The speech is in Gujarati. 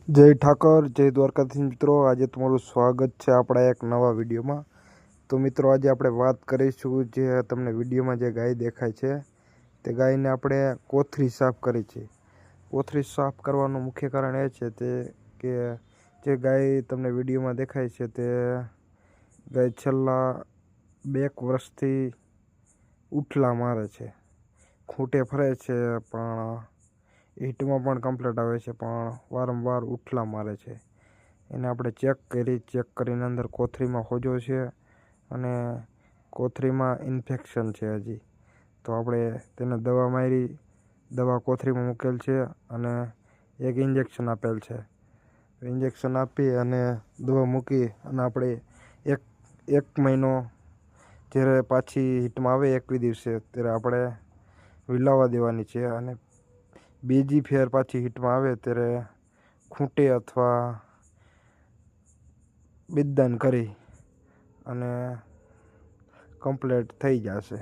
જય ઠાકર, જય દ્વારકાધીશ મિત્રો। આજે તમારું સ્વાગત છે આપણા એક નવા વિડીયોમાં। તો મિત્રો આજે આપણે વાત કરીશું જે તમને વિડીયોમાં જે ગાય દેખાય છે તે ગાયને આપણે કોથળી સાફ કરી છે। કોથળી સાફ કરવાનું મુખ્ય કારણ એ છે કે જે ગાય તમને વિડીયોમાં દેખાય છે તે ગાય છેલ્લા 2 વર્ષથી ઉઠલા મારે છે, ખૂંટે ફરે છે, પણ હીટમાં પણ કમ્પ્લીટ આવે છે, પણ વારંવાર ઉઠલા મારે છે। એને આપણે ચેક કરીને અંદર કોથળીમાં હોજો છે અને કોથળીમાં ઇન્ફેક્શન છે હજી, તો આપણે તેને દવા મારી, દવા કોથળીમાં મૂકેલ છે અને એક ઇન્જેક્શન આપેલ છે। ઇન્જેક્શન આપી અને દવા મૂકી અને આપણે એક મહિનો જ્યારે પાછી હીટમાં આવે 21 દિવસે ત્યારે આપણે વિલાવા દેવાની છે અને બીજી ફેર પાછી હીટમાં આવે ત્યારે ખૂંટે અથવા બિદદાન કરી અને કમ્પ્લીટ થઈ જશે।